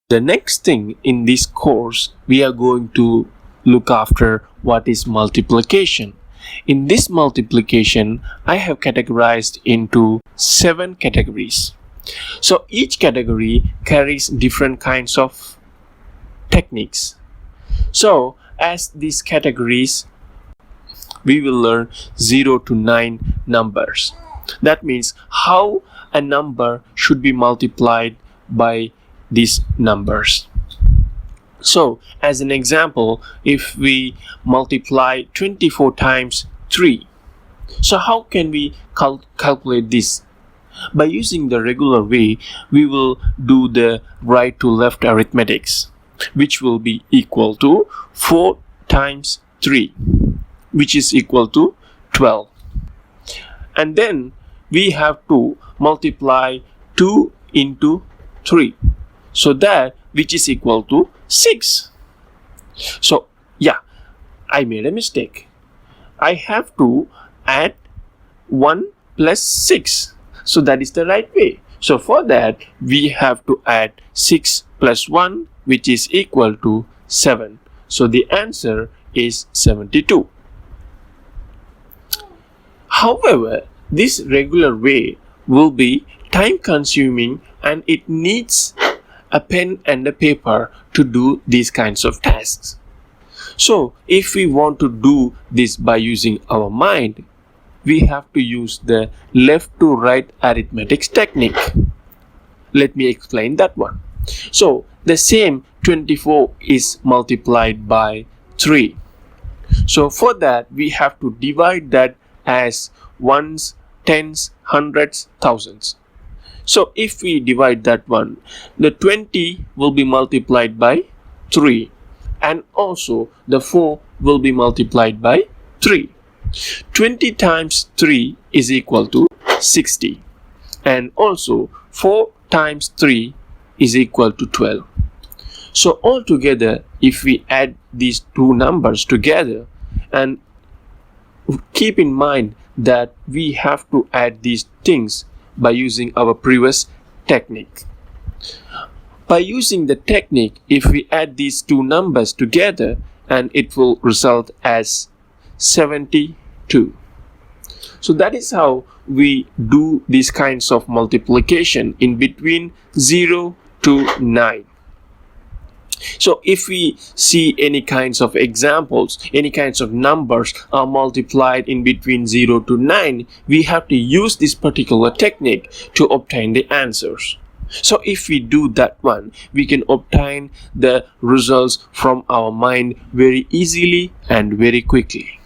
The next thing in this course, we are going to look after what is multiplication. In this multiplication, I have categorized into 7 categories. So each category carries different kinds of techniques. So as these categories, we will learn 0 to 9 numbers. That means how a number should be multiplied by these numbers. So as an example, if we multiply 24 times 3, so how can we calculate this? By using the regular way, we will do the right to left arithmetics, which will be equal to 4 times 3, which is equal to 12. And then we have to multiply 2 into 3, so that which is equal to 6. So yeah, I made a mistake. I have to add 1 plus 6. So that is the right way. So for that, we have to add 6 plus 1, which is equal to 7. So the answer is 72. However, this regular way will be time consuming and it needs a pen and a paper to do these kinds of tasks. So if we want to do this by using our mind, we have to use the left to right arithmetic technique. Let me explain that one. So the same 24 is multiplied by 3. So for that, we have to divide that as ones, tens, hundreds, thousands. So if we divide that one, the 20 will be multiplied by 3, and also the 4 will be multiplied by 3. 20 times 3 is equal to 60, and also 4 times 3 is equal to 12. So altogether, if we add these two numbers together, and keep in mind that we have to add these things by using our previous technique. By using the technique, if we add these two numbers together, and it will result as 72. So that is how we do these kinds of multiplication in between 0 to 9. So if we see any kinds of examples, any kinds of numbers are multiplied in between 0 to 9, we have to use this particular technique to obtain the answers. So if we do that one, we can obtain the results from our mind very easily and very quickly.